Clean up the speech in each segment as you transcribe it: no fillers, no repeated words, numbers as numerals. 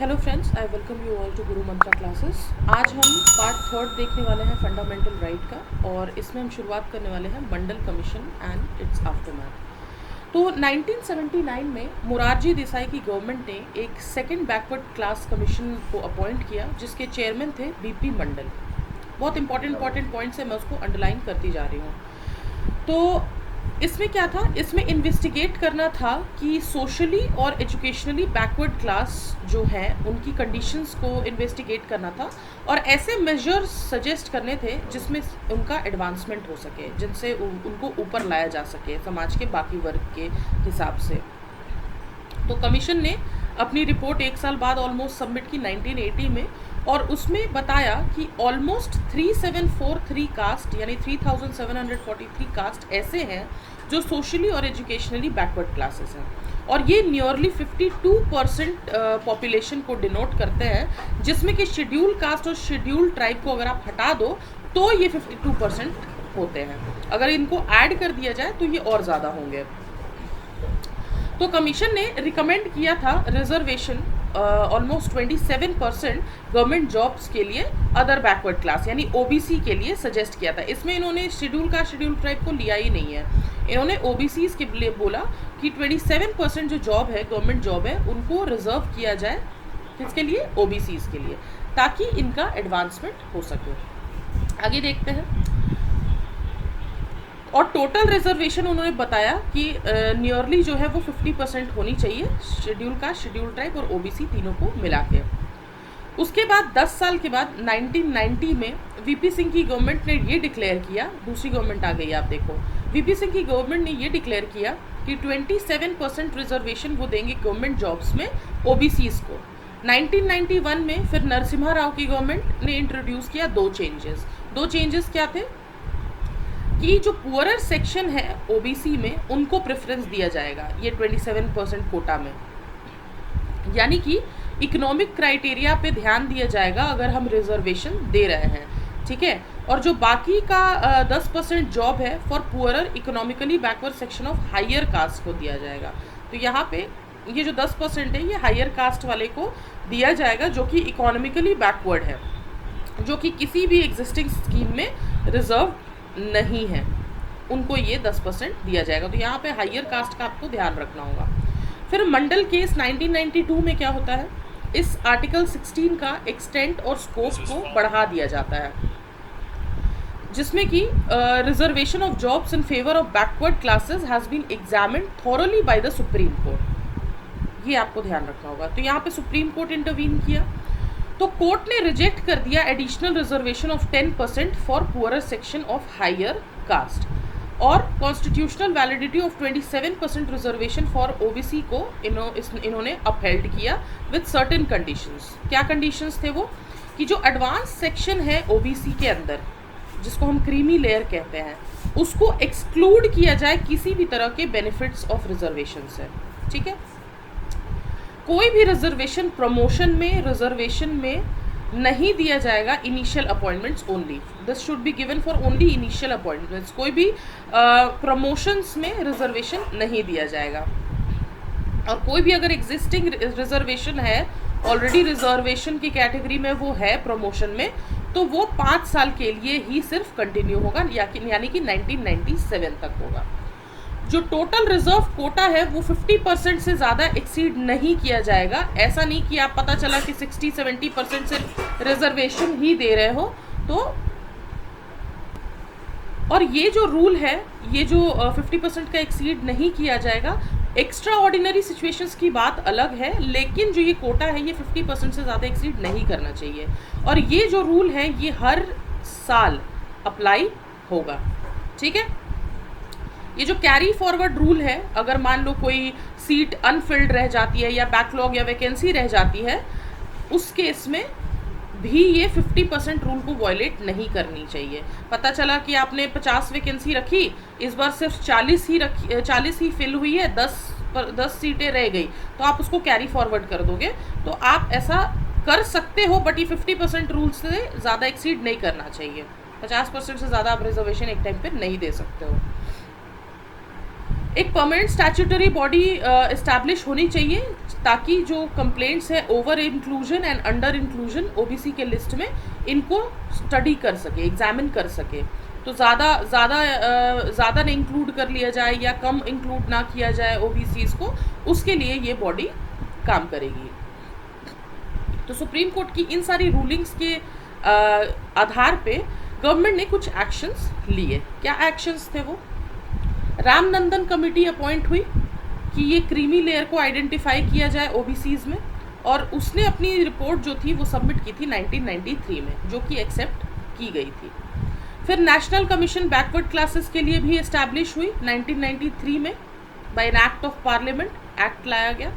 Hello friends, I welcome you all to Guru Mantra classes. आज हम part third देखने वाले हैं फंडामेंटल राइट का, और इसमें हम शुरुआत करने वाले हैं मंडल कमीशन एंड इट्स आफ्टरमैथ। तो 1979 में मोरारजी देसाई की गवर्नमेंट ने एक सेकंड बैकवर्ड क्लास कमीशन को अपॉइंट किया, जिसके चेयरमैन थे बीपी मंडल। बहुत इंपॉर्टेंट पॉइंट्स है, मैं उसको अंडरलाइन करती जा रही हूँ। तो इसमें क्या था, इसमें इन्वेस्टिगेट करना था कि सोशली और एजुकेशनली बैकवर्ड क्लास जो है उनकी कंडीशंस को इन्वेस्टिगेट करना था, और ऐसे मेजर्स सजेस्ट करने थे जिसमें उनका एडवांसमेंट हो सके, जिनसे उनको ऊपर लाया जा सके समाज के बाकी वर्ग के हिसाब से। तो कमीशन ने अपनी रिपोर्ट एक साल बाद ऑलमोस्ट सबमिट की 1980 में, और उसमें बताया कि ऑलमोस्ट 3743 कास्ट यानी 3743 कास्ट ऐसे हैं जो सोशली और एजुकेशनली बैकवर्ड क्लासेस हैं, और ये नियरली 52% पॉपुलेशन को डिनोट करते हैं, जिसमें कि शेड्यूल कास्ट और शेड्यूल ट्राइब को अगर आप हटा दो तो ये 52% होते हैं। अगर इनको ऐड कर दिया जाए तो ये और ज़्यादा होंगे। तो कमीशन ने रिकमेंड किया था रिजर्वेशन ऑलमोस्ट 27% गवर्नमेंट जॉब्स के लिए अदर बैकवर्ड क्लास यानी ओबीसी के लिए सजेस्ट किया था। इसमें इन्होंने शेड्यूल कास्ट शेड्यूल ट्राइब को लिया ही नहीं है, इन्होंने ओबीसीज के लिए बोला कि 27% जो जॉब है गवर्नमेंट जॉब है उनको रिजर्व किया जाए, किसके लिए, ओबीसीज के लिए, ताकि इनका एडवांसमेंट हो सके। आगे देखते हैं। और टोटल रिजर्वेशन उन्होंने बताया कि नियरली जो है वो 50% होनी चाहिए, शेड्यूल कास्ट शेड्यूल ट्राइब और ओबीसी तीनों को मिला के। उसके बाद 10 साल के बाद 1990 में वीपी सिंह की गवर्नमेंट ने ये डिक्लेयर किया, दूसरी गवर्नमेंट आ गई, आप देखो, वीपी सिंह की गवर्नमेंट ने ये डिक्लेयर किया कि 27% रिजर्वेशन वो देंगे गवर्नमेंट जॉब्स में ओबीसीज को। 1991 में फिर नरसिम्हा राव की गवर्नमेंट ने इंट्रोड्यूस किया दो चेंजेस क्या थे कि जो पुअरर सेक्शन है ओबीसी में उनको प्रेफरेंस दिया जाएगा ये 27% कोटा में, यानी कि इकोनॉमिक क्राइटेरिया पे ध्यान दिया जाएगा अगर हम रिजर्वेशन दे रहे हैं, ठीक है। और जो बाकी का 10% जॉब है for poorer economically backward section of higher caste को दिया जाएगा। तो यहाँ पे ये जो 10% है ये हायर कास्ट वाले को दिया जाएगा जो कि इकोनॉमिकली बैकवर्ड है, जो कि किसी भी एग्जिस्टिंग स्कीम में रिजर्व नहीं है, उनको ये 10% दिया जाएगा। तो यहाँ पे हायर कास्ट का आपको ध्यान रखना होगा। फिर मंडल केस 1992 में क्या होता है, इस आर्टिकल 16 का एक्सटेंट और स्कोप को बढ़ा दिया जाता है, जिसमें कि reservation of jobs in favour of backward classes has been examined thoroughly by the Supreme Court, ये आपको ध्यान रखना होगा। तो यहाँ पे सुप्रीम कोर्ट इंटरवीन किया, तो कोर्ट ने रिजेक्ट कर दिया additional reservation of 10% for poorer section of higher caste, और constitutional validity of 27% reservation for OBC को इन्होंने अपहेल्ड किया विद सर्टेन कंडीशंस। क्या कंडीशंस थे वो, कि जो एडवांस सेक्शन है ओबीसी के अंदर, जिसको हम क्रीमी लेयर कहते हैं, उसको एक्सक्लूड किया जाए किसी भी तरह के बेनिफिट्स ऑफ रिजर्वेशन से, ठीक है। कोई भी रिजर्वेशन प्रमोशन में रिजर्वेशन में नहीं दिया जाएगा, initial appointments only, this should be given for only initial appointments, कोई भी प्रमोशंस में रिजर्वेशन नहीं दिया जाएगा। और कोई भी अगर एग्जिस्टिंग रिजर्वेशन है, ऑलरेडी रिजर्वेशन की कैटेगरी में वो है प्रमोशन में, तो वो 5 साल के लिए ही सिर्फ कंटिन्यू होगा, यानी कि 1997 तक होगा। जो टोटल रिजर्व कोटा है वो 50% से ज़्यादा एक्सीड नहीं किया जाएगा। ऐसा नहीं कि आप पता चला कि 60-70% से रिजर्वेशन ही दे रहे हो तो। और ये जो रूल है, ये जो 50% का एक्सीड नहीं किया जाएगा, एक्स्ट्रा ऑर्डिनरी सिचुएशंस की बात अलग है, लेकिन जो ये कोटा है ये 50% से ज़्यादा एक्सीड नहीं करना चाहिए। और ये जो रूल है ये हर साल अप्लाई होगा, ठीक है। ये जो कैरी फॉरवर्ड रूल है, अगर मान लो कोई सीट अनफिल्ड रह जाती है या बैकलॉग या वैकेंसी रह जाती है, उस केस में भी ये 50% रूल को वॉयलेट नहीं करनी चाहिए। पता चला कि आपने 50 वैकेंसी रखी, इस बार सिर्फ 40 ही फिल हुई है, 10 सीटें रह गई, तो आप उसको कैरी फॉरवर्ड कर दोगे। तो आप ऐसा कर सकते हो, बट ये 50% रूल से ज़्यादा एक्सीड नहीं करना चाहिए। 50% से ज़्यादा आप रिजर्वेशन एक टाइम पर नहीं दे सकते हो। एक परमानेंट स्टैट्यूटरी बॉडी इस्टेब्लिश होनी चाहिए ताकि जो कंप्लेंट्स है over inclusion and under inclusion OBC के लिस्ट में, इनको स्टडी कर सके, एग्जामिन कर सके। तो ज़्यादा नहीं इंक्लूड कर लिया जाए या कम इंक्लूड ना किया जाए ओबीसीज को, उसके लिए ये बॉडी काम करेगी। तो सुप्रीम कोर्ट की इन सारी रूलिंग्स के आधार पे गवर्नमेंट ने कुछ एक्शंस लिए। क्या एक्शंस थे वो? रामनंदन कमेटी अपॉइंट हुई कि ये क्रीमी लेयर को आइडेंटिफाई किया जाए ओबीसीज में, और उसने अपनी रिपोर्ट जो थी वो सबमिट की थी 1993 में, जो कि एक्सेप्ट की गई थी। फिर नेशनल कमीशन बैकवर्ड क्लासेस के लिए भी एस्टैब्लिश हुई 1993 में, by an act of parliament act लाया गया,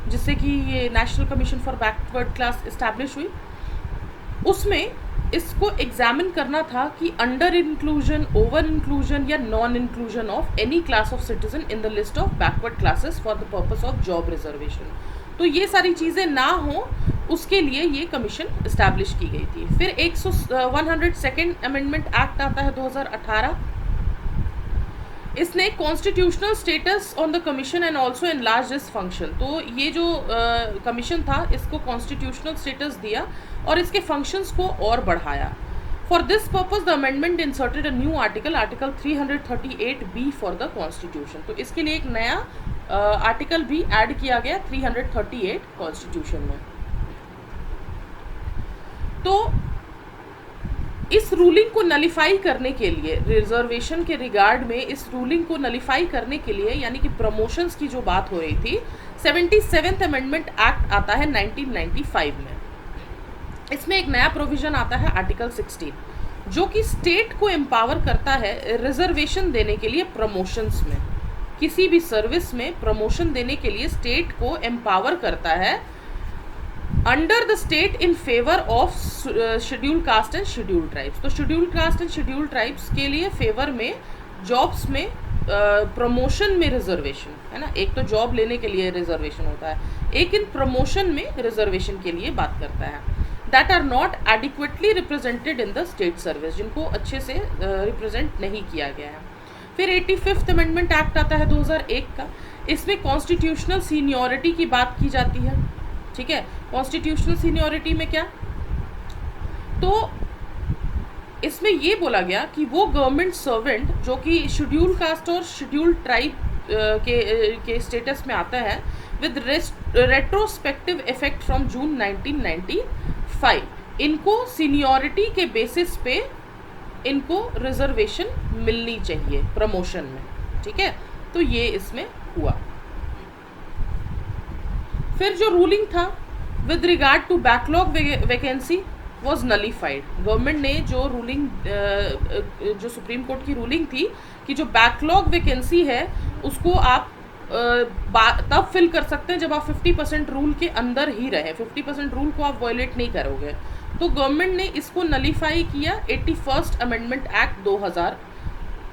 जिससे कि ये national commission for backward class establish हुई। उसमें इसको एग्जामिन करना था कि अंडर इंक्लूजन, ओवर इंक्लूजन या non inclusion of any class of citizen in the list of backward classes for the purpose of job reservation. तो ये सारी चीज़ें ना हो, उसके लिए ये कमीशन इस्टेब्लिश की गई थी। फिर 102nd अमेंडमेंट एक्ट आता है 2018। इसने constitutional status on the commission and also enlarge this function. तो ये जो कमीशन था, इसको कॉन्स्टिट्यूशनल स्टेटस दिया और इसके फंक्शंस को और बढ़ाया। For this purpose the amendment inserted a new article 338B for the constitution. तो इसके लिए एक नया आर्टिकल भी ऐड किया गया 338 कॉन्स्टिट्यूशन में। तो इस रूलिंग को नलिफाई करने के लिए, रिजर्वेशन के रिगार्ड में इस रूलिंग को नलिफाई करने के लिए, यानी कि प्रमोशंस की जो बात हो रही थी, 77th अमेंडमेंट एक्ट आता है 1995 में। इसमें एक नया प्रोविजन आता है आर्टिकल 16, जो कि स्टेट को एम्पावर करता है रिजर्वेशन देने के लिए प्रमोशंस में। किसी भी सर्विस में प्रमोशन देने के लिए स्टेट को एम्पावर करता है under the state in favour of scheduled caste and scheduled tribes. तो scheduled caste and scheduled tribes के लिए फेवर में जॉब्स में प्रमोशन में रिजर्वेशन है ना, एक तो जॉब लेने के लिए रिजर्वेशन होता है, एक इन प्रमोशन में रिजर्वेशन के लिए बात करता है। That are not adequately represented in the state service, जिनको अच्छे से रिप्रेजेंट नहीं किया गया है। फिर 85th अमेंडमेंट एक्ट आता है 2001 का। इसमें कॉन्स्टिट्यूशनल सीनियरिटी की बात की जाती है। ठीक है, कॉन्स्टिट्यूशनल सीनियरिटी में क्या, तो इसमें ये बोला गया कि वो गवर्नमेंट सर्वेंट जो कि शेड्यूल कास्ट और शेड्यूल ट्राइब के स्टेटस में आता है, with retrospective effect from June 1995, इनको सीनियरिटी के बेसिस पे इनको रिजर्वेशन मिलनी चाहिए प्रमोशन में। ठीक है, तो ये इसमें हुआ। फिर जो रूलिंग था with regard to backlog vacancy was nullified. Government ने जो रूलिंग, जो सुप्रीम कोर्ट की रूलिंग थी कि जो बैकलॉग वैकेंसी है उसको आप तब फिल कर सकते हैं जब आप 50% रूल के अंदर ही रहे, 50% रूल को आप वायलेट नहीं करोगे। तो गवर्नमेंट ने इसको नलीफाई किया 81st amendment act 2000।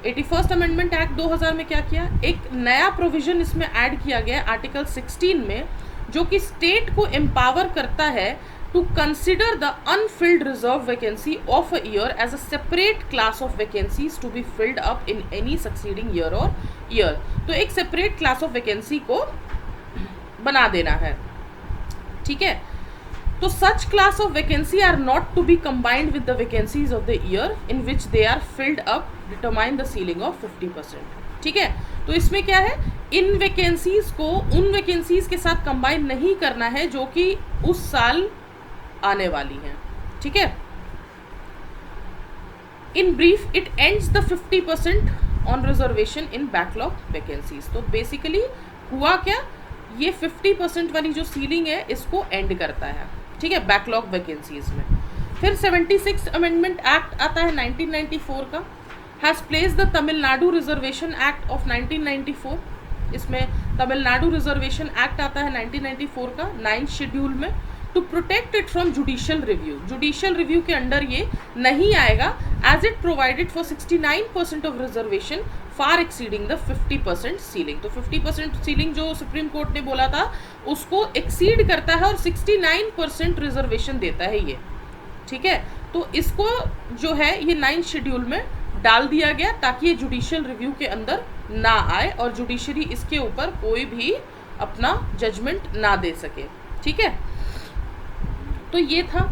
81st amendment act 2000 में क्या किया, एक नया प्रोविजन इसमें ऐड किया गया आर्टिकल 16 में, जो कि स्टेट को एम्पावर करता है to consider the unfilled reserve vacancy of a year as a separate class of vacancies to be filled up in any succeeding year और ईयर। तो एक सेपरेट क्लास ऑफ वैकेंसी को बना देना है। ठीक है, तो such class of vacancy are not to be combined with the vacancies of the year in which they are filled up, determine the ceiling of 50%। ठीक है, तो इसमें क्या है, इन वैकेंसीज को उन वैकेंसीज के साथ कंबाइन नहीं करना है जो कि उस साल आने वाली हैं। ठीक है, in brief it ends the 50% on reservation in backlog vacancies. तो बेसिकली हुआ क्या, ये 50% वाली जो सीलिंग है इसको एंड करता है। ठीक है, बैकलॉग वैकेंसीज में। फिर 76th अमेंडमेंट एक्ट आता है 1994 का, has place the Tamil Nadu reservation act of 1994। इसमें तमिलनाडु रिजर्वेशन एक्ट आता है 1994 का 9th शेड्यूल में, to protect it from judicial review. Judicial review के अंडर ये नहीं आएगा, as it provided for 69% of reservation far exceeding the 50% ceiling. तो 50% सीलिंग जो सुप्रीम कोर्ट ने बोला था उसको एक्सीड करता है और 69% रिजर्वेशन देता है ये। ठीक है, तो इसको जो है ये 9th शेड्यूल में डाल दिया गया ताकि ये जुडिशियल रिव्यू के अंदर ना आए और जुडिशरी इसके ऊपर कोई भी अपना जजमेंट ना दे सके। ठीक है, तो ये था।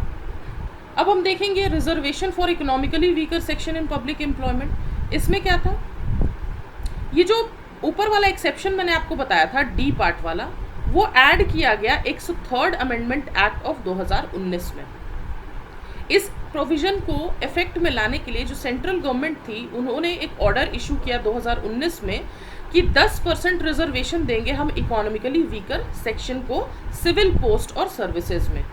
अब हम देखेंगे reservation for economically weaker section in public employment. इसमें क्या था, ये जो ऊपर वाला एक्सेप्शन मैंने आपको बताया था डी पार्ट वाला, वो ऐड किया गया 103rd अमेंडमेंट एक्ट ऑफ 2019 में। इस प्रोविजन को इफेक्ट में लाने के लिए जो सेंट्रल गवर्नमेंट थी, उन्होंने एक ऑर्डर इशू किया 2019 में कि 10% रिजर्वेशन देंगे हम इकोनॉमिकली वीकर सेक्शन को सिविल पोस्ट और सर्विसेज में।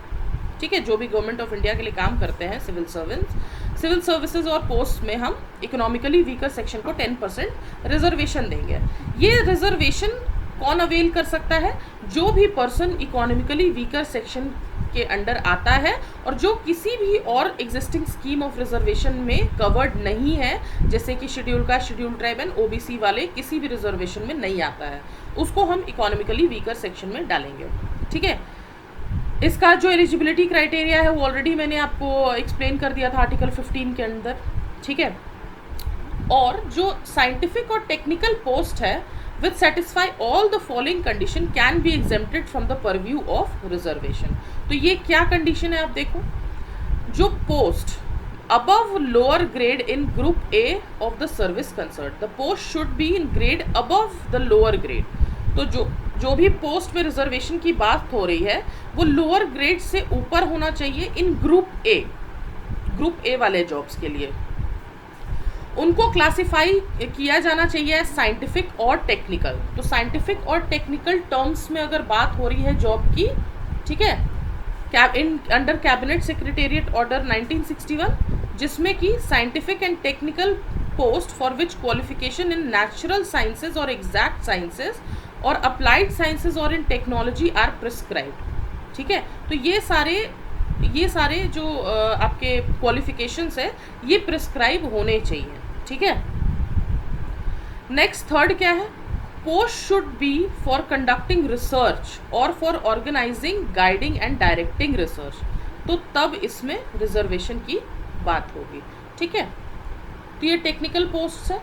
ठीक है, जो भी गवर्नमेंट ऑफ इंडिया के लिए काम करते हैं, सिविल सर्विसेज और पोस्ट में हम इकोनॉमिकली वीकर सेक्शन को 10% रिजर्वेशन देंगे। ये रिजर्वेशन कौन अवेल कर सकता है? जो भी पर्सन इकोनॉमिकली वीकर सेक्शन के अंडर आता है और जो किसी भी और एग्जिस्टिंग स्कीम ऑफ रिजर्वेशन में कवर्ड नहीं है, जैसे कि schedule caste, schedule tribe and OBC वाले किसी भी रिजर्वेशन में नहीं आता है, उसको हम इकोनॉमिकली वीकर सेक्शन में डालेंगे। ठीक है, इसका जो एलिजिबिलिटी क्राइटेरिया है वो ऑलरेडी मैंने आपको एक्सप्लेन कर दिया था आर्टिकल 15 के अंदर। ठीक है, और जो साइंटिफिक और टेक्निकल पोस्ट है विच satisfy all the following condition can be exempted from the purview of reservation. तो ये क्या कंडीशन है, आप देखो, जो post above lower grade in group A of the service concerned, the post should be in grade above the lower grade। तो जो भी पोस्ट में रिजर्वेशन की बात हो रही है वो लोअर ग्रेड से ऊपर होना चाहिए इन ग्रुप ए वाले जॉब्स के लिए। उनको क्लासिफाई किया जाना चाहिए साइंटिफिक और टेक्निकल। तो साइंटिफिक और टेक्निकल टर्म्स में अगर बात हो रही है जॉब की, ठीक है, अंडर कैबिनेट सेक्रेटेरिएट ऑर्डर 1961, जिसमें कि scientific and technical post for which qualification in natural sciences और एग्जैक्ट साइंसेज और अप्लाइड साइंसेज और इन टेक्नोलॉजी आर प्रिस्क्राइब्ड। ठीक है, तो ये सारे जो आपके क्वालिफिकेशंस है ये प्रिस्क्राइब होने चाहिए। ठीक है, नेक्स्ट थर्ड क्या है, post should be for conducting research और for organising, guiding and directing research. तो तब इसमें रिजर्वेशन की बात होगी। ठीक है, तो ये टेक्निकल पोस्ट है।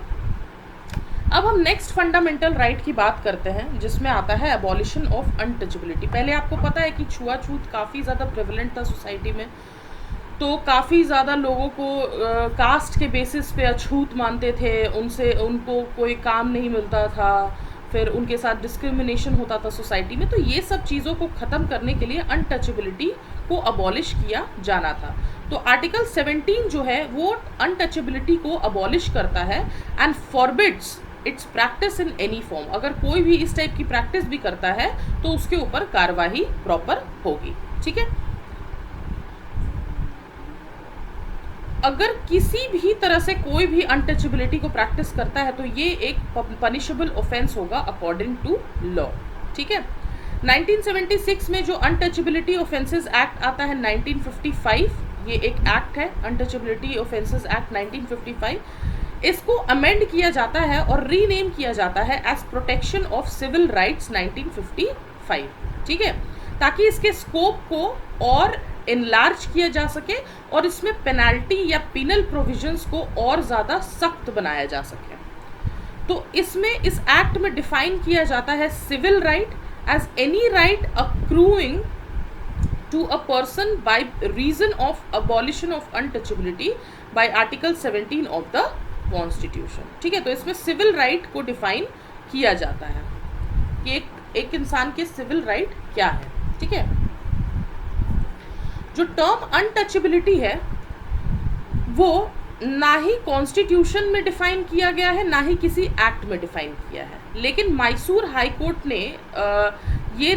अब हम नेक्स्ट फंडामेंटल राइट की बात करते हैं, जिसमें आता है अबॉलिशन ऑफ अनटचेबिलिटी। पहले आपको पता है कि छुआछूत काफ़ी ज़्यादा प्रेवलेंट था सोसाइटी में, तो काफ़ी ज़्यादा लोगों को कास्ट के बेसिस पे अछूत मानते थे, उनको कोई काम नहीं मिलता था, फिर उनके साथ डिस्क्रिमिनेशन होता था सोसाइटी में। तो ये सब चीज़ों को ख़त्म करने के लिए अनटचेबिलिटी को अबॉलिश किया जाना था। तो आर्टिकल 17 जो है वो अनटचेबिलिटी को अबॉलिश करता है and forbids it's practice in any form. अगर कोई भी इस टाइप की प्रैक्टिस भी करता है तो उसके ऊपर कार्रवाई प्रॉपर होगी। ठीक है, अगर किसी भी तरह से कोई भी अनटचेबिलिटी को प्रैक्टिस करता है तो ये एक पनिशेबल ऑफेंस होगा अकॉर्डिंग टू लॉ। ठीक है, 1976 में जो अनटचेबिलिटी ऑफेंसेस एक्ट आता है 1955, ये एक एक्ट है अनटचेबिलिटी ऑफेंसेस एक्ट 1955, इसको अमेंड किया जाता है और रीनेम किया जाता है as protection of civil rights 1955। ठीक है, ताकि इसके स्कोप को और इनलार्ज किया जा सके और इसमें पेनाल्टी या पिनल प्रोविजंस को और ज़्यादा सख्त बनाया जा सके। तो इसमें इस एक्ट में डिफाइन किया जाता है civil right as any right accruing to a person by reason of abolition of untouchability by article 17 of the constitution. ठीक है, तो इसमें सिविल राइट को डिफाइन किया जाता है कि एक इंसान के सिविल राइट क्या है। ठीक है, जो टर्म अनटचेबिलिटी है वो ना ही कॉन्स्टिट्यूशन में डिफाइन किया गया है ना ही किसी एक्ट में डिफाइन किया है, लेकिन मैसूर हाई कोर्ट ने ये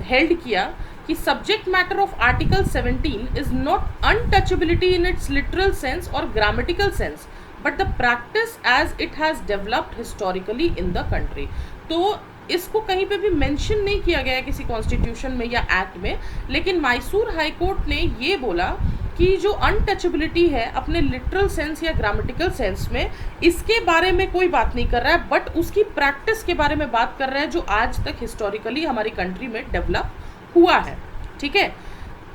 हेल्ड किया कि subject matter of article 17 is not untouchability in its literal sense और grammatical sense but the practice as it has developed historically in the country. तो इसको कहीं पे भी मेंशन नहीं किया गया है किसी कॉन्स्टिट्यूशन में या एक्ट में, लेकिन मैसूर हाई कोर्ट ने ये बोला कि जो अनटचेबिलिटी है अपने लिटरल सेंस या ग्रामेटिकल सेंस में इसके बारे में कोई बात नहीं कर रहा है, बट उसकी प्रैक्टिस के बारे में बात कर रहा है जो आज तक हिस्टोरिकली हमारी कंट्री में डेवलप हुआ है। ठीक है,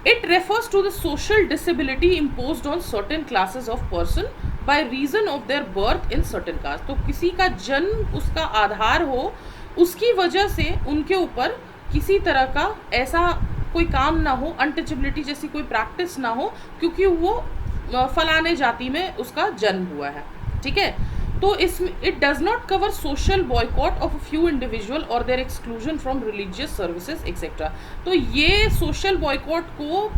it refers to the social disability imposed on certain classes of person by reason of their birth in certain caste. तो किसी का जन्म उसका आधार हो उसकी वजह से उनके ऊपर किसी तरह का ऐसा कोई काम ना हो, अनटचेबिलिटी जैसी कोई प्रैक्टिस ना हो, क्योंकि वो फलाने जाति में उसका जन्म हुआ है। ठीक है, तो इसमें it does not cover social boycott of a few individual और their exclusion from religious services etcetera. तो ये सोशल बॉयकॉट को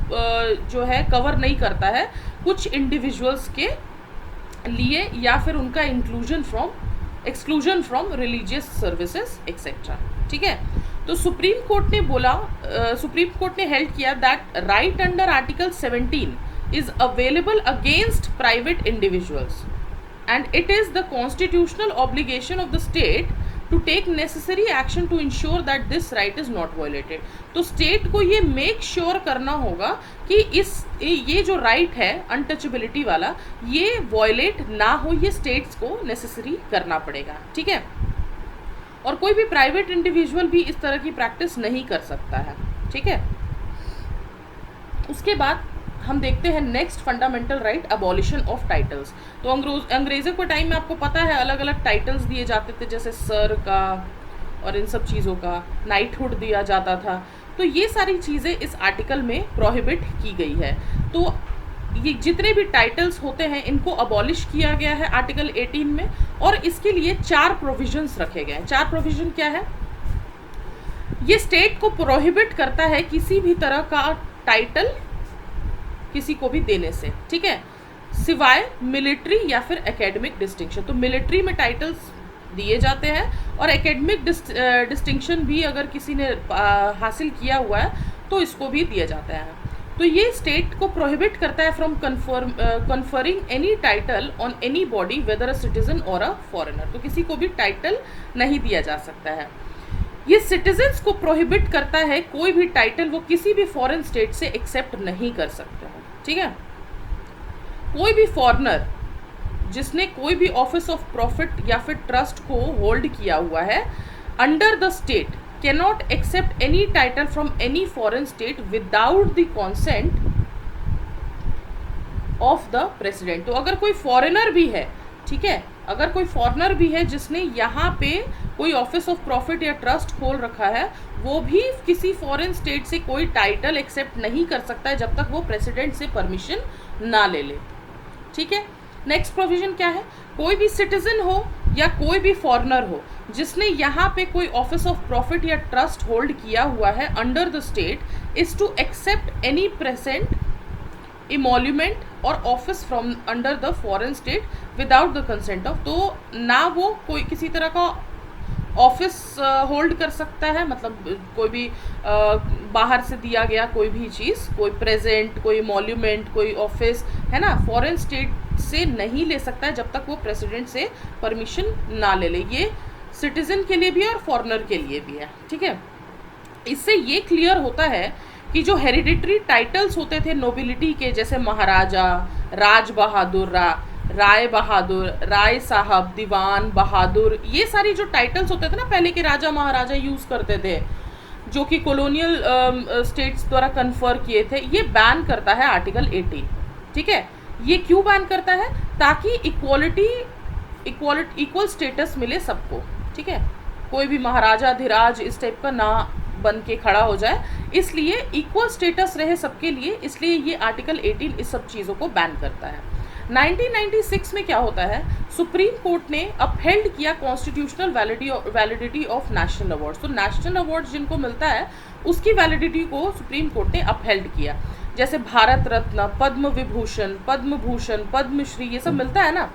जो है कवर नहीं करता है कुछ इंडिविजुअल्स के लिए, या फिर उनका exclusion from religious services etcetera. ठीक है, तो सुप्रीम कोर्ट ने बोला, सुप्रीम कोर्ट ने हेल्ड किया that right under article 17 is available against private individuals and it is the constitutional obligation of the state to take necessary action to ensure that this right is not violated। तो state को ये make sure करना होगा कि ये जो right है untouchability वाला, ये वॉयलेट ना हो, ये स्टेट्स को नेसेसरी करना पड़ेगा। ठीक है, और कोई भी प्राइवेट इंडिविजुअल भी इस तरह की प्रैक्टिस नहीं कर सकता है। ठीक है, उसके बाद हम देखते हैं next fundamental right, abolition of titles. तो अंग्रेज़ों के टाइम में आपको पता है अलग अलग टाइटल्स दिए जाते थे, जैसे सर का और इन सब चीज़ों का, नाइटहुड दिया जाता था। तो ये सारी चीज़ें इस आर्टिकल में प्रोहिबिट की गई है। तो ये जितने भी टाइटल्स होते हैं इनको अबॉलिश किया गया है आर्टिकल 18 में, और इसके लिए 4 प्रोविजंस रखे गए हैं। 4 प्रोविजन क्या है? ये स्टेट को प्रोहिबिट करता है किसी भी तरह का टाइटल किसी को भी देने से। ठीक है, सिवाय मिलिट्री या फिर एकेडमिक डिस्टिंक्शन। तो मिलिट्री में टाइटल्स दिए जाते हैं, और एकेडमिक डिस्टिंक्शन भी अगर किसी ने हासिल किया हुआ है तो इसको भी दिया जाता है। तो ये स्टेट को प्रोहिबिट करता है from conferring any title on any body weather a citizen और अ फॉरेनर। तो किसी को भी टाइटल नहीं दिया जा सकता है। ये सिटीजन्स को प्रोहिबिट करता है कोई भी टाइटल वो किसी भी फॉरेन स्टेट से एक्सेप्ट नहीं कर सकते हैं। ठीक है, कोई भी फॉरेनर जिसने कोई भी ऑफिस ऑफ प्रॉफिट या फिर ट्रस्ट को होल्ड किया हुआ है under the state can not accept any title from any foreign state without the consent of the president. तो अगर कोई फॉरेनर भी है, ठीक है, अगर कोई फॉरेनर भी है जिसने यहाँ पे कोई ऑफिस ऑफ प्रॉफिट या ट्रस्ट खोल रखा है, वो भी किसी फॉरेन स्टेट से कोई टाइटल एक्सेप्ट नहीं कर सकता है जब तक वो प्रेसिडेंट से परमिशन ना ले ले। ठीक है, नेक्स्ट प्रोविजन क्या है? कोई भी सिटीजन हो या कोई भी फॉरेनर हो जिसने यहाँ पे कोई ऑफिस ऑफ प्रॉफिट या ट्रस्ट होल्ड किया हुआ है under the state is to accept any present emolument और office from under the foreign state without the consent of. तो ना वो कोई किसी तरह का ऑफिस होल्ड कर सकता है, मतलब कोई भी बाहर से दिया गया कोई भी चीज़, कोई प्रेजेंट, कोई इमोल्यूमेंट, कोई ऑफिस, है ना, फॉरेन स्टेट से नहीं ले सकता है जब तक वो प्रेसिडेंट से परमिशन ना ले ले। ये सिटीजन के लिए भी है और फॉरेनर के लिए भी है। ठीक है, इससे ये क्लियर होता है कि जो हेरिडिटरी टाइटल्स होते थे नोबिलिटी के, जैसे महाराजा, राज बहादुर, राय बहादुर, राय साहब, दीवान बहादुर, ये सारी जो टाइटल्स होते थे ना पहले के राजा महाराजा यूज़ करते थे, जो कि कॉलोनियल स्टेट्स द्वारा कन्फर किए थे, ये बैन करता है आर्टिकल 18। ठीक है, ये क्यों बैन करता है? ताकि इक्वल स्टेटस मिले सबको। ठीक है, कोई भी महाराजा धीराज इस टाइप का ना बन के खड़ा हो जाए, इसलिए इक्वल स्टेटस रहे सबके लिए, इसलिए ये आर्टिकल 18 इस सब चीज़ों को बैन करता है। 1996 में क्या होता है? सुप्रीम कोर्ट ने अपहेल्ड किया constitutional validity of national awards. तो नेशनल अवार्ड्स जिनको मिलता है उसकी वैलिडिटी को सुप्रीम कोर्ट ने अपहेल्ड किया। जैसे भारत रत्न, पद्म विभूषण, पद्म भूषण, पद्मश्री, ये सब मिलता है ना,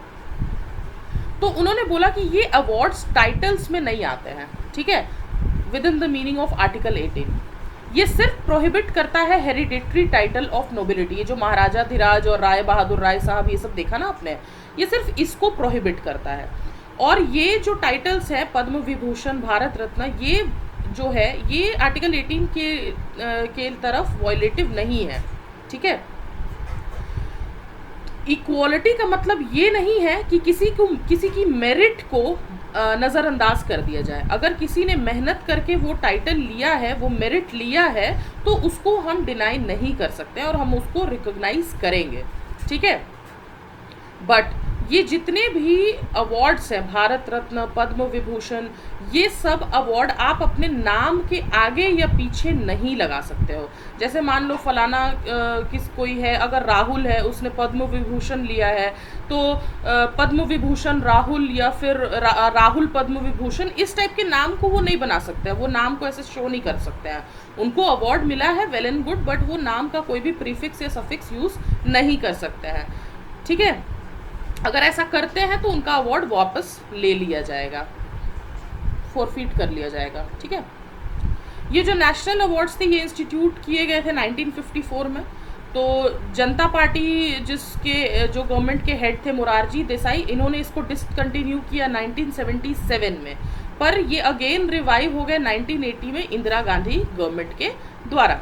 तो उन्होंने बोला कि ये अवार्ड्स टाइटल्स में नहीं आते हैं। ठीक है, with in the meaning of article 18। ये सिर्फ प्रोहिबिट करता है हेरिडिटरी टाइटल ऑफ नोबिलिटी। ये जो महाराजा धीराज और राय बहादुर, राय साहब, ये सब देखा ना आपने, ये सिर्फ इसको प्रोहिबिट करता है। और ये जो टाइटल्स हैं पद्म विभूषण, भारत रत्न, ये जो है ये आर्टिकल 18 के तरफ वॉयलेटिव नहीं है। ठीक है, इक्वालिटी का मतलब ये नहीं है कि किसी की मेरिट को नज़रअंदाज कर दिया जाए। अगर किसी ने मेहनत करके वो टाइटल लिया है, वो मेरिट लिया है, तो उसको हम डिनाई नहीं कर सकते और हम उसको रिकॉग्नाइज करेंगे। ठीक है, बट ये जितने भी अवार्ड्स हैं, भारत रत्न, पद्म विभूषण, ये सब अवार्ड आप अपने नाम के आगे या पीछे नहीं लगा सकते हो। जैसे मान लो फलाना किस कोई है, अगर राहुल है, उसने पद्म विभूषण लिया है, तो पद्म विभूषण राहुल या फिर राहुल पद्म विभूषण, इस टाइप के नाम को वो नहीं बना सकते हैं, वो नाम को ऐसे शो नहीं कर सकते हैं। उनको अवार्ड मिला है, वेल एंड गुड, बट वो नाम का कोई भी प्रीफिक्स या सफिक्स यूज़ नहीं कर सकते हैं। ठीक है, अगर ऐसा करते हैं तो उनका अवार्ड वापस ले लिया जाएगा, फोरफीट कर लिया जाएगा। ठीक है, ये जो नेशनल अवार्ड्स थे ये इंस्टीट्यूट किए गए थे 1954 में। तो जनता पार्टी जिसके जो गवर्नमेंट के हेड थे मोरारजी देसाई, इन्होंने इसको डिसकंटिन्यू किया 1977 में, पर ये अगेन रिवाइव हो गए 1980 में इंदिरा गांधी गवर्नमेंट के द्वारा।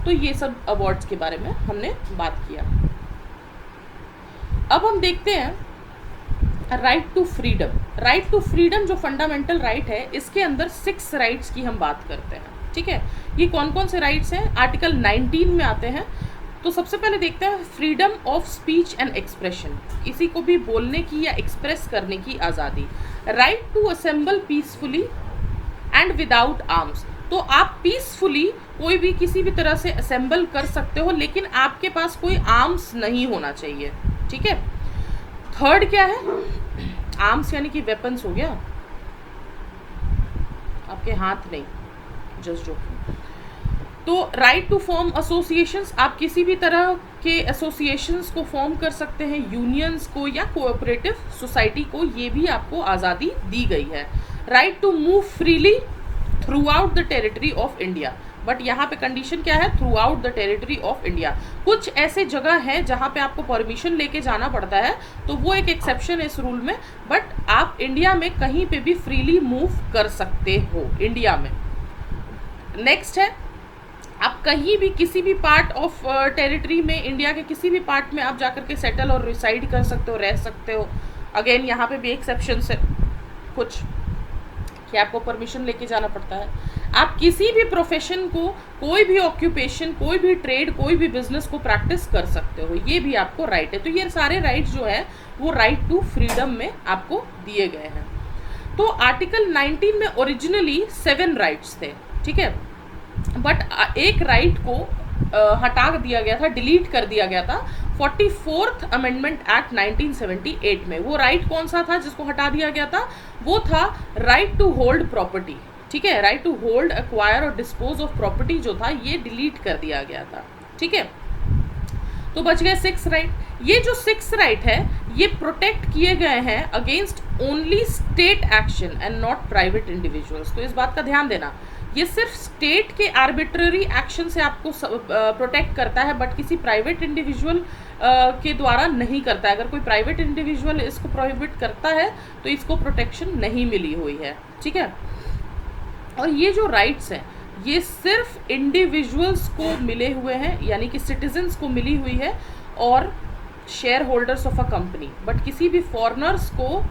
तो ये सब अवार्ड्स के बारे में हमने बात किया। अब हम देखते हैं right to freedom. Right to freedom जो फंडामेंटल राइट है, इसके अंदर 6 राइट्स की हम बात करते हैं। ठीक है, ये कौन कौन से राइट्स हैं, आर्टिकल 19 में आते हैं। तो सबसे पहले देखते हैं freedom of speech and expression, इसी को भी बोलने की या एक्सप्रेस करने की आज़ादी। Right to assemble peacefully and without arms, तो आप पीसफुली कोई भी किसी भी तरह से असेंबल कर सकते हो, लेकिन आपके पास कोई आर्म्स नहीं होना चाहिए। ठीक है, थर्ड क्या है, आर्म्स यानी कि वेपन्स हो गया, आपके हाथ नहीं, जस्ट जोकिंग। तो राइट टू फॉर्म एसोसिएशंस, आप किसी भी तरह के एसोसिएशंस को फॉर्म कर सकते हैं, यूनियंस को या कोऑपरेटिव सोसाइटी को, ये भी आपको आज़ादी दी गई है। Right to move freely throughout the territory of India, but यहाँ पे कंडीशन क्या है, throughout the territory of India. कुछ ऐसे जगह हैं जहाँ पे आपको परमिशन लेके जाना पड़ता है, तो वो एक एक्सेप्शन है इस रूल में, बट आप इंडिया में कहीं पे भी फ्रीली मूव कर सकते हो इंडिया में। नेक्स्ट है, आप कहीं भी किसी भी पार्ट ऑफ टेरिटरी में, इंडिया के किसी भी पार्ट में आप जाकर के सेटल और रिसाइड कर सकते हो, रह सकते हो। अगेन यहाँ पे भी एक्सेप्शन है कुछ कि आपको परमिशन लेके जाना पड़ता है। आप किसी भी प्रोफेशन को, कोई भी ऑक्यूपेशन, कोई भी ट्रेड, कोई भी बिजनेस को प्रैक्टिस कर सकते हो, ये भी आपको राइट है। तो ये सारे राइट्स जो है वो राइट टू फ्रीडम में आपको दिए गए हैं। तो आर्टिकल 19 में ओरिजिनली 7 राइट्स थे। ठीक है, बट एक राइट को हटा दिया गया था, डिलीट कर दिया गया था 44th अमेंडमेंट एक्ट 1978 में। वो राइट कौन सा था जिसको हटा दिया गया था, वो था राइट टू होल्ड प्रॉपर्टी। ठीक है, राइट टू होल्ड, एक्वायर और डिस्पोज ऑफ प्रॉपर्टी जो था ये डिलीट कर दिया गया था। ठीक है, तो बच गए 6 राइट। ये जो 6 राइट है ये प्रोटेक्ट किए गए हैं against only state action and not private individuals. तो इस बात का ध्यान देना, ये सिर्फ स्टेट के आर्बिट्ररी एक्शन से आपको प्रोटेक्ट करता है, बट किसी प्राइवेट इंडिविजुअल के द्वारा नहीं करता है। अगर कोई प्राइवेट इंडिविजुअल इसको प्रोहिबिट करता है तो इसको प्रोटेक्शन नहीं मिली हुई है। ठीक है, और ये जो राइट्स हैं ये सिर्फ इंडिविजुअल्स को मिले हुए हैं, यानी कि सिटीजन्स को मिली हुई है, और share holders of a company, but किसी भी फॉरेनर्स को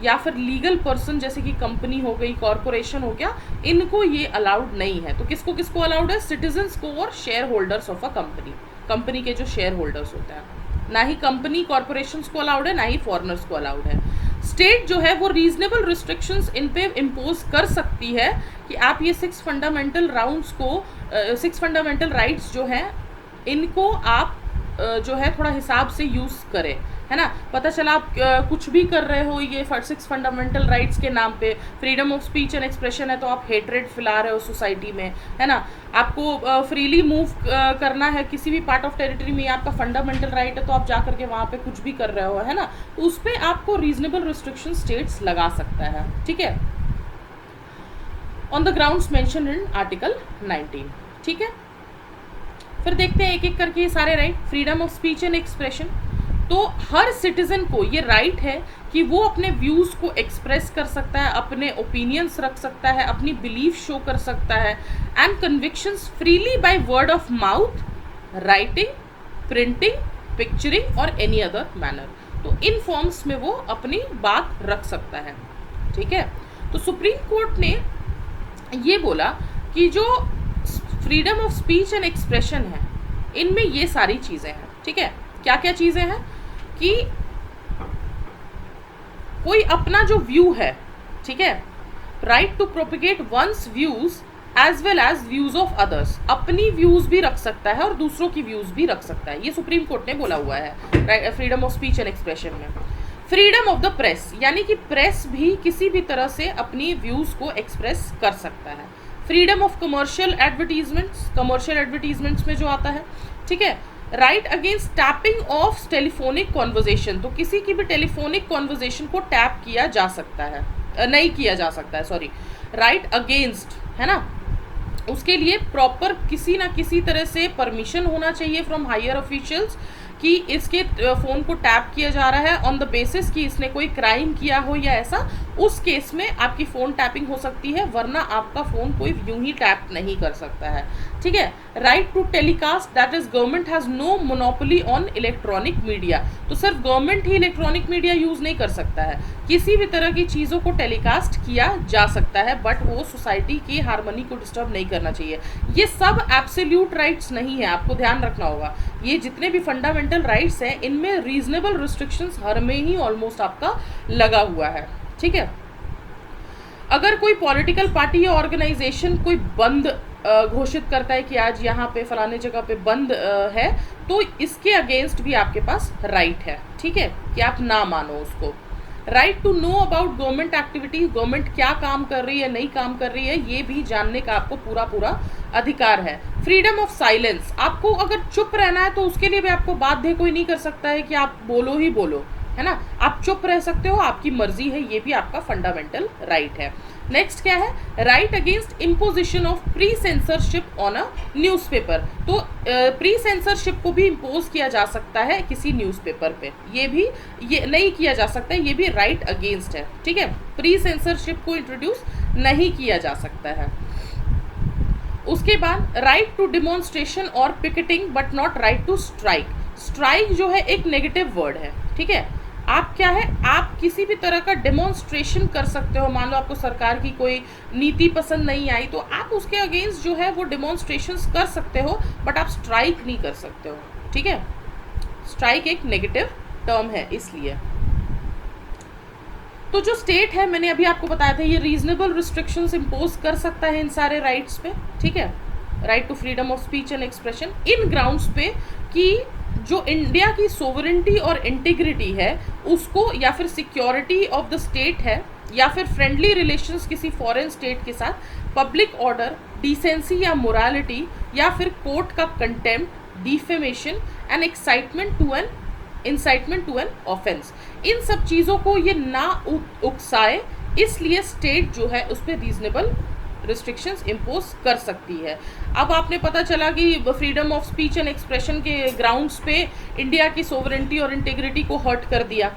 या फिर लीगल पर्सन जैसे कि कंपनी हो गई, कॉरपोरेशन हो गया, इनको ये अलाउड नहीं है। तो किसको किसको अलाउड है, सिटीजन्स को और share holders of a company, company के जो शेयर होल्डर्स होते हैं। ना ही कंपनी कॉरपोरेशंस को अलाउड है, ना ही फॉरेनर्स को अलाउड है। स्टेट जो है वो रीजनेबल रिस्ट्रिक्शंस इन पे इम्पोज कर सकती है कि आप ये 6 फंडामेंटल राउंड्स को, 6 फंडामेंटल राइट्स जो हैं इनको आप जो है थोड़ा हिसाब से यूज़ करें, है ना। पता चला आप कुछ भी कर रहे हो ये 6 फंडामेंटल राइट्स के नाम पे, freedom of speech and expression है तो आप हेट्रेड फैला रहे हो सोसाइटी में, है ना। आपको फ्रीली मूव करना है किसी भी पार्ट ऑफ टेरिटरी में, आपका फंडामेंटल राइट है, तो आप जा करके वहाँ पे कुछ भी कर रहे हो, है ना। तो उस पर आपको रीजनेबल रिस्ट्रिक्शन स्टेट्स लगा सकता है। ठीक है, on the grounds mention in article 19। ठीक है, फिर देखते हैं एक एक करके ये सारे right. Freedom of speech and expression, तो हर सिटीजन को ये राइट है कि वो अपने व्यूज़ को एक्सप्रेस कर सकता है, अपने ओपिनियंस रख सकता है, अपनी बिलीफ शो कर सकता है, and convictions freely by word of mouth, writing, printing, picturing और एनी अदर मैनर। तो इन फॉर्म्स में वो अपनी बात रख सकता है। ठीक है, तो सुप्रीम कोर्ट ने ये बोला कि जो freedom of speech and expression है इनमें ये सारी चीज़ें हैं। ठीक है, क्या क्या चीज़ें हैं कि कोई अपना जो व्यू है, ठीक है, right to propagate one's views as well as views of others, अपनी व्यूज भी रख सकता है और दूसरों की व्यूज भी रख सकता है, ये सुप्रीम कोर्ट ने बोला हुआ है freedom of speech and expression में। फ्रीडम ऑफ द प्रेस, यानी कि प्रेस भी किसी भी तरह से अपनी व्यूज को एक्सप्रेस कर सकता है। फ्रीडम ऑफ कमर्शियल एडवर्टीजमेंट्स में जो आता है, ठीक है, right against tapping of telephonic conversation, तो किसी की भी टेलीफोनिक कॉन्वर्जेशन को टैप किया जा सकता है, नहीं किया जा सकता है, सॉरी, राइट अगेंस्ट, है ना, उसके लिए प्रॉपर किसी ना किसी तरह से परमिशन होना चाहिए फ्रॉम हायर ऑफिशियल्स कि इसके फ़ोन को टैप किया जा रहा है ऑन द बेसिस कि इसने कोई क्राइम किया हो या ऐसा, उस केस में आपकी फ़ोन टैपिंग हो सकती है, वरना आपका फ़ोन कोई यूं ही टैप नहीं कर सकता है, ठीक है। Right to telecast, that is government has no monopoly on electronic media, तो सिर्फ गवर्नमेंट ही इलेक्ट्रॉनिक मीडिया यूज़ नहीं कर सकता है, किसी भी तरह की चीज़ों को टेलीकास्ट किया जा सकता है, बट वो सोसाइटी की हारमोनी को डिस्टर्ब नहीं करना चाहिए। ये सब एब्सोल्यूट राइट्स नहीं है, आपको ध्यान रखना होगा। ये जितने भी फंडामेंटल राइट्स हैं, इनमें रीजनेबल रिस्ट्रिक्शंस हर में ही ऑलमोस्ट आपका लगा हुआ है, ठीक है। अगर कोई पॉलिटिकल पार्टी या ऑर्गेनाइजेशन कोई बंद घोषित करता है कि आज यहाँ पे फलाने जगह पे बंद है, तो इसके अगेंस्ट भी आपके पास राइट है, ठीक है, कि आप ना मानो उसको। Right to know about government activity, government क्या काम कर रही है, नहीं काम कर रही है, ये भी जानने का आपको पूरा अधिकार है। फ्रीडम ऑफ साइलेंस, आपको अगर चुप रहना है तो उसके लिए भी आपको बाध्य कोई नहीं कर सकता है कि आप बोलो ही बोलो, है ना, आप चुप रह सकते हो, आपकी मर्जी है, ये भी आपका फंडामेंटल राइट है। नेक्स्ट क्या है, right against imposition of pre censorship on a newspaper, तो प्री सेंसरशिप को भी इम्पोज किया जा सकता है किसी न्यूज़पेपर पे, ये नहीं किया जा सकता है, ये भी राइट अगेंस्ट है, ठीक है, प्री सेंसरशिप को इंट्रोड्यूस नहीं किया जा सकता है। उसके बाद राइट टू डिमॉन्स्ट्रेशन और picketing but not right to strike, strike जो है एक नेगेटिव वर्ड है, ठीक है, आप क्या है, आप किसी भी तरह का डेमोन्स्ट्रेशन कर सकते हो, मान लो आपको सरकार की कोई नीति पसंद नहीं आई तो आप उसके अगेंस्ट जो है वो डेमोन्स्ट्रेशंस कर सकते हो, बट आप स्ट्राइक नहीं कर सकते हो, ठीक है, स्ट्राइक एक नेगेटिव टर्म है इसलिए। तो जो स्टेट है, मैंने अभी आपको बताया था, ये रीजनेबल रिस्ट्रिक्शंस इम्पोज कर सकता है इन सारे राइट्स पे, ठीक है, right to freedom of speech and expression in grounds पे कि जो इंडिया की सोवरेंटी और इंटीग्रिटी है उसको, या फिर सिक्योरिटी ऑफ द स्टेट है, या फिर फ्रेंडली रिलेशंस किसी फॉरेन स्टेट के साथ, पब्लिक ऑर्डर, डिसेंसी या मोरालिटी, या फिर कोर्ट का contempt, defamation and excitement to an offence, इन सब चीज़ों को ये ना उकसाए, इसलिए स्टेट जो है उस पर रीजनेबल रिस्ट्रिक्शंस इम्पोज कर सकती है। अब आपने पता चला कि freedom of speech and expression के ग्राउंड्स पे इंडिया की सोवरेंटी और इंटीग्रिटी को हर्ट कर दिया,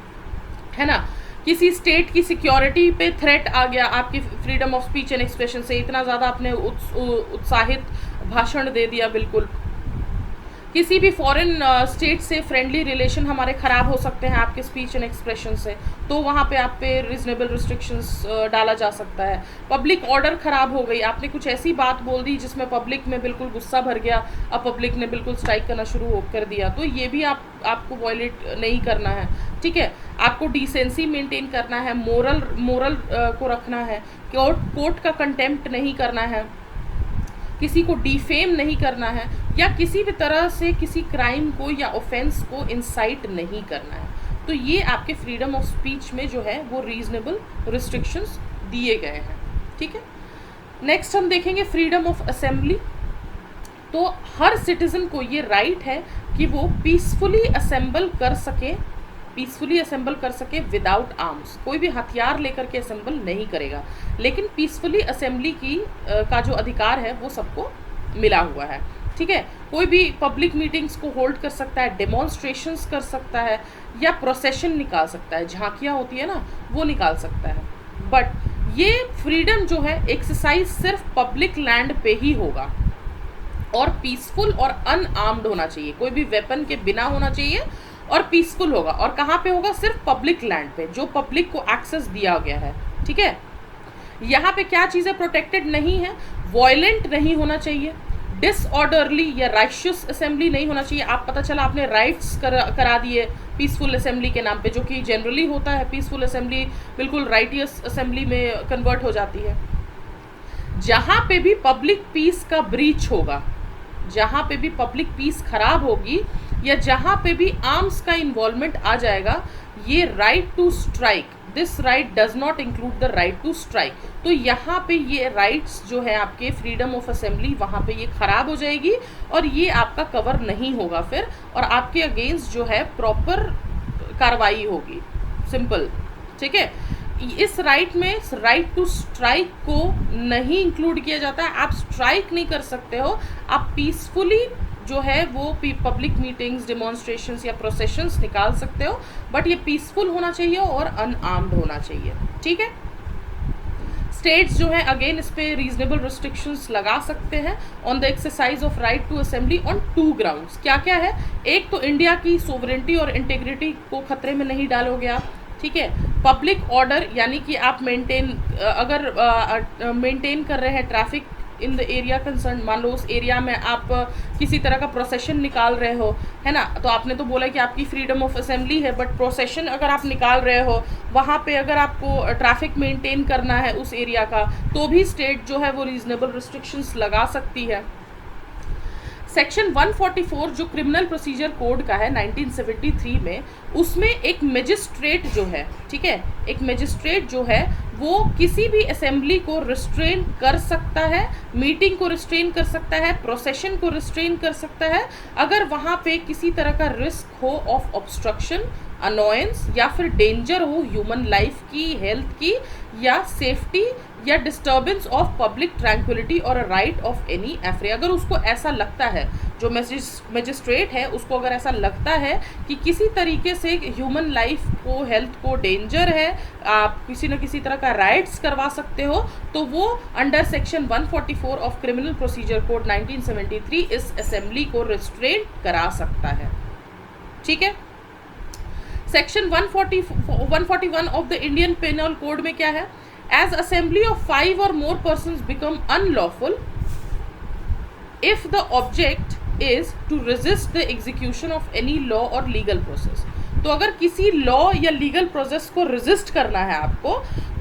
है ना, किसी स्टेट की सिक्योरिटी पे थ्रेट आ गया आपकी freedom of speech and expression से, इतना ज़्यादा आपने उत्साहित भाषण दे दिया, बिल्कुल किसी भी फॉरेन स्टेट से फ्रेंडली रिलेशन हमारे ख़राब हो सकते हैं आपके स्पीच एंड एक्सप्रेशन से, तो वहाँ पे आप पे रीजनेबल रिस्ट्रिक्शंस डाला जा सकता है। पब्लिक ऑर्डर ख़राब हो गई, आपने कुछ ऐसी बात बोल दी जिसमें पब्लिक में बिल्कुल गुस्सा भर गया, अब पब्लिक ने बिल्कुल स्ट्राइक करना शुरू कर दिया, तो ये भी आपको वॉयलेट नहीं करना है, ठीक है। आपको डिसेंसी मेंटेन करना है, मोरल को रखना है, कोर्ट का कंटेम्प्ट नहीं करना है, किसी को डिफेम नहीं करना है, या किसी भी तरह से किसी क्राइम को या ऑफेंस को इंसाइट नहीं करना है। तो ये आपके फ्रीडम ऑफ स्पीच में जो है वो रीजनेबल रिस्ट्रिक्शंस दिए गए हैं, ठीक है। नेक्स्ट हम देखेंगे फ्रीडम ऑफ असेंबली। तो हर सिटीजन को ये राइट है कि वो पीसफुली असेंबल कर सके विदाउट आर्म्स, कोई भी हथियार लेकर के असेंबल नहीं करेगा, लेकिन पीसफुली असेंबली का जो अधिकार है वो सबको मिला हुआ है, ठीक है। कोई भी पब्लिक मीटिंग्स को होल्ड कर सकता है, डेमोन्स्ट्रेशंस कर सकता है, या प्रोसेशन निकाल सकता है, झांकियाँ होती है ना वो निकाल सकता है, बट ये फ्रीडम जो है एक्सरसाइज सिर्फ पब्लिक लैंड पे ही होगा, और पीसफुल और अनआर्म्ड होना चाहिए, कोई भी वेपन के बिना होना चाहिए, और पीसफुल होगा। और कहाँ पे होगा, सिर्फ पब्लिक लैंड पे जो पब्लिक को एक्सेस दिया गया है, ठीक है। यहाँ पे क्या चीज़ें प्रोटेक्टेड नहीं है, वॉयलेंट नहीं होना चाहिए, डिसऑर्डरली या राइशियस असेंबली नहीं होना चाहिए। आप पता चला आपने राइट्स करा दिए पीसफुल असेंबली के नाम पे, जो कि जनरली होता है पीसफुल असेंबली बिल्कुल राइटियस असेंबली में कन्वर्ट हो जाती है। जहाँ पे भी पब्लिक पीस का ब्रीच होगा, जहाँ पे भी पब्लिक पीस खराब होगी या जहाँ पे भी आर्म्स का इन्वॉल्वमेंट आ जाएगा, ये right to strike, this right does not include the right to strike. तो यहाँ पे ये राइट्स जो है आपके फ्रीडम ऑफ असेंबली, वहाँ पे ये खराब हो जाएगी और ये आपका कवर नहीं होगा फिर, और आपके अगेंस्ट जो है प्रॉपर कार्रवाई होगी। सिंपल, ठीक है। इस राइट में राइट टू स्ट्राइक को नहीं इंक्लूड किया जाता है। आप स्ट्राइक नहीं कर सकते हो, आप पीसफुली जो है वो पब्लिक मीटिंग्स, डिमॉन्स्ट्रेशंस या प्रोसेशंस निकाल सकते हो, बट ये पीसफुल होना चाहिए और अनआर्म्ड होना चाहिए, ठीक है। स्टेट्स जो है अगेन इस पे रीजनेबल रिस्ट्रिक्शंस लगा सकते हैं on the exercise of right to assembly on 2 grounds. क्या क्या है? एक तो इंडिया की सोवरेंटी और इंटेग्रिटी को खतरे में नहीं डालोगे आप, ठीक है। पब्लिक ऑर्डर यानी कि आप मेंटेन कर रहे हैं traffic in the area concern, मान लो उस एरिया में आप किसी तरह का प्रोसेशन निकाल रहे हो, है ना, तो आपने तो बोला कि आपकी फ्रीडम ऑफ असेंबली है, बट प्रोसेशन अगर आप निकाल रहे हो वहाँ पे अगर आपको ट्रैफिक मेंटेन करना है उस एरिया का, तो भी स्टेट जो है वो रीजनेबल रिस्ट्रिक्शंस लगा सकती है। सेक्शन 144 जो क्रिमिनल प्रोसीजर कोड का है 1973 में, उसमें एक मजिस्ट्रेट जो है, ठीक है, एक मजिस्ट्रेट जो है वो किसी भी असेंबली को रिस्ट्रेन कर सकता है, मीटिंग को रिस्ट्रेन कर सकता है, प्रोसेशन को रिस्ट्रेन कर सकता है, अगर वहाँ पे किसी तरह का रिस्क हो ऑफ ऑब्स्ट्रक्शन, अनोयंस या फिर डेंजर हो ह्यूमन लाइफ की, हेल्थ की या सेफ्टी या डिस्टर्बेंस ऑफ पब्लिक ट्रैंक्विलिटी और राइट ऑफ एनी एफरे। अगर उसको ऐसा लगता है, जो मजिस्ट्रेट है उसको अगर ऐसा लगता है कि किसी तरीके से ह्यूमन लाइफ को, हेल्थ को डेंजर है, आप किसी न किसी तरह का राइट्स करवा सकते हो, तो वो under section 144 of criminal procedure code 1973 इस असेंबली को रिस्ट्रेन करा सकता है, ठीक है। Section 141 of the Indian penal code में क्या है? As assembly of 5 or more persons become unlawful if the object is to resist the execution of any law or legal process। तो अगर किसी लॉ या लीगल प्रोसेस को resist करना है आपको,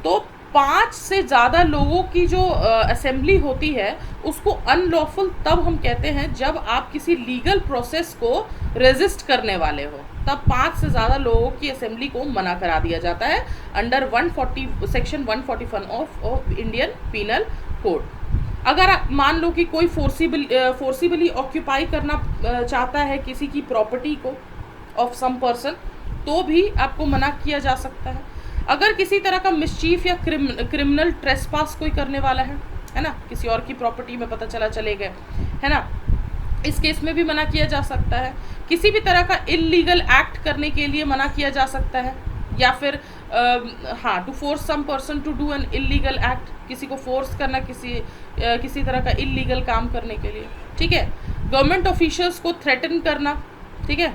तो 5 से ज़्यादा लोगों की जो असेंबली होती है उसको अनलॉफुल तब हम कहते हैं जब आप किसी लीगल प्रोसेस को रेजिस्ट करने वाले हो, तब 5 से ज़्यादा लोगों की असेंबली को मना करा दिया जाता है under section 141 of Indian penal code. अगर मान लो कि कोई फोर्सिबली ऑक्यूपाई करना चाहता है किसी की प्रॉपर्टी को ऑफ सम पर्सन, तो भी आपको मना किया जा सकता है। अगर किसी तरह का मिसचीफ या क्रिमिनल ट्रेसपास कोई करने वाला है ना, किसी और की प्रॉपर्टी में पता चले गए, है ना, इस केस में भी मना किया जा सकता है। किसी भी तरह का इल्लीगल एक्ट करने के लिए मना किया जा सकता है, या फिर हाँ, to force some person to do an illegal act, किसी को फोर्स करना किसी तरह का इल्लीगल काम करने के लिए, ठीक है। गवर्नमेंट ऑफिशियल्स को थ्रेटन करना, ठीक है,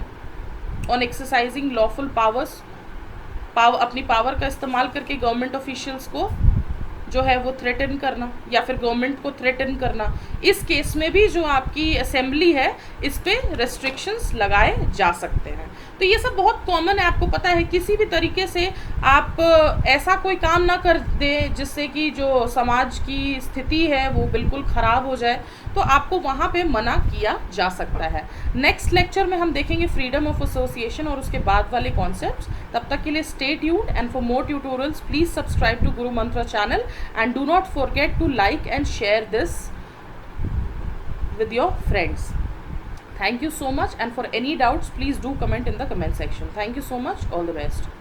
ऑन एक्सरसाइजिंग लॉफुल पावर्स, अपनी पावर का इस्तेमाल करके गवर्नमेंट ऑफिशियल्स को जो है वो थ्रेटन करना या फिर गवर्नमेंट को थ्रेटन करना, इस केस में भी जो आपकी असेंबली है इस पे रेस्ट्रिक्शंस लगाए जा सकते हैं। तो ये सब बहुत कॉमन है, आपको पता है। किसी भी तरीके से आप ऐसा कोई काम ना कर दें जिससे कि जो समाज की स्थिति है वो बिल्कुल ख़राब हो जाए, तो आपको वहाँ पे मना किया जा सकता है। नेक्स्ट लेक्चर में हम देखेंगे फ्रीडम ऑफ एसोसिएशन और उसके बाद वाले कॉन्सेप्ट्स। तब तक के लिए stay tuned, and for more tutorials please subscribe to Guru Mantra channel and do not forget to like and share this with your friends. Thank you so much, and for any doubts please do comment in the comment section. Thank you so much. All the best.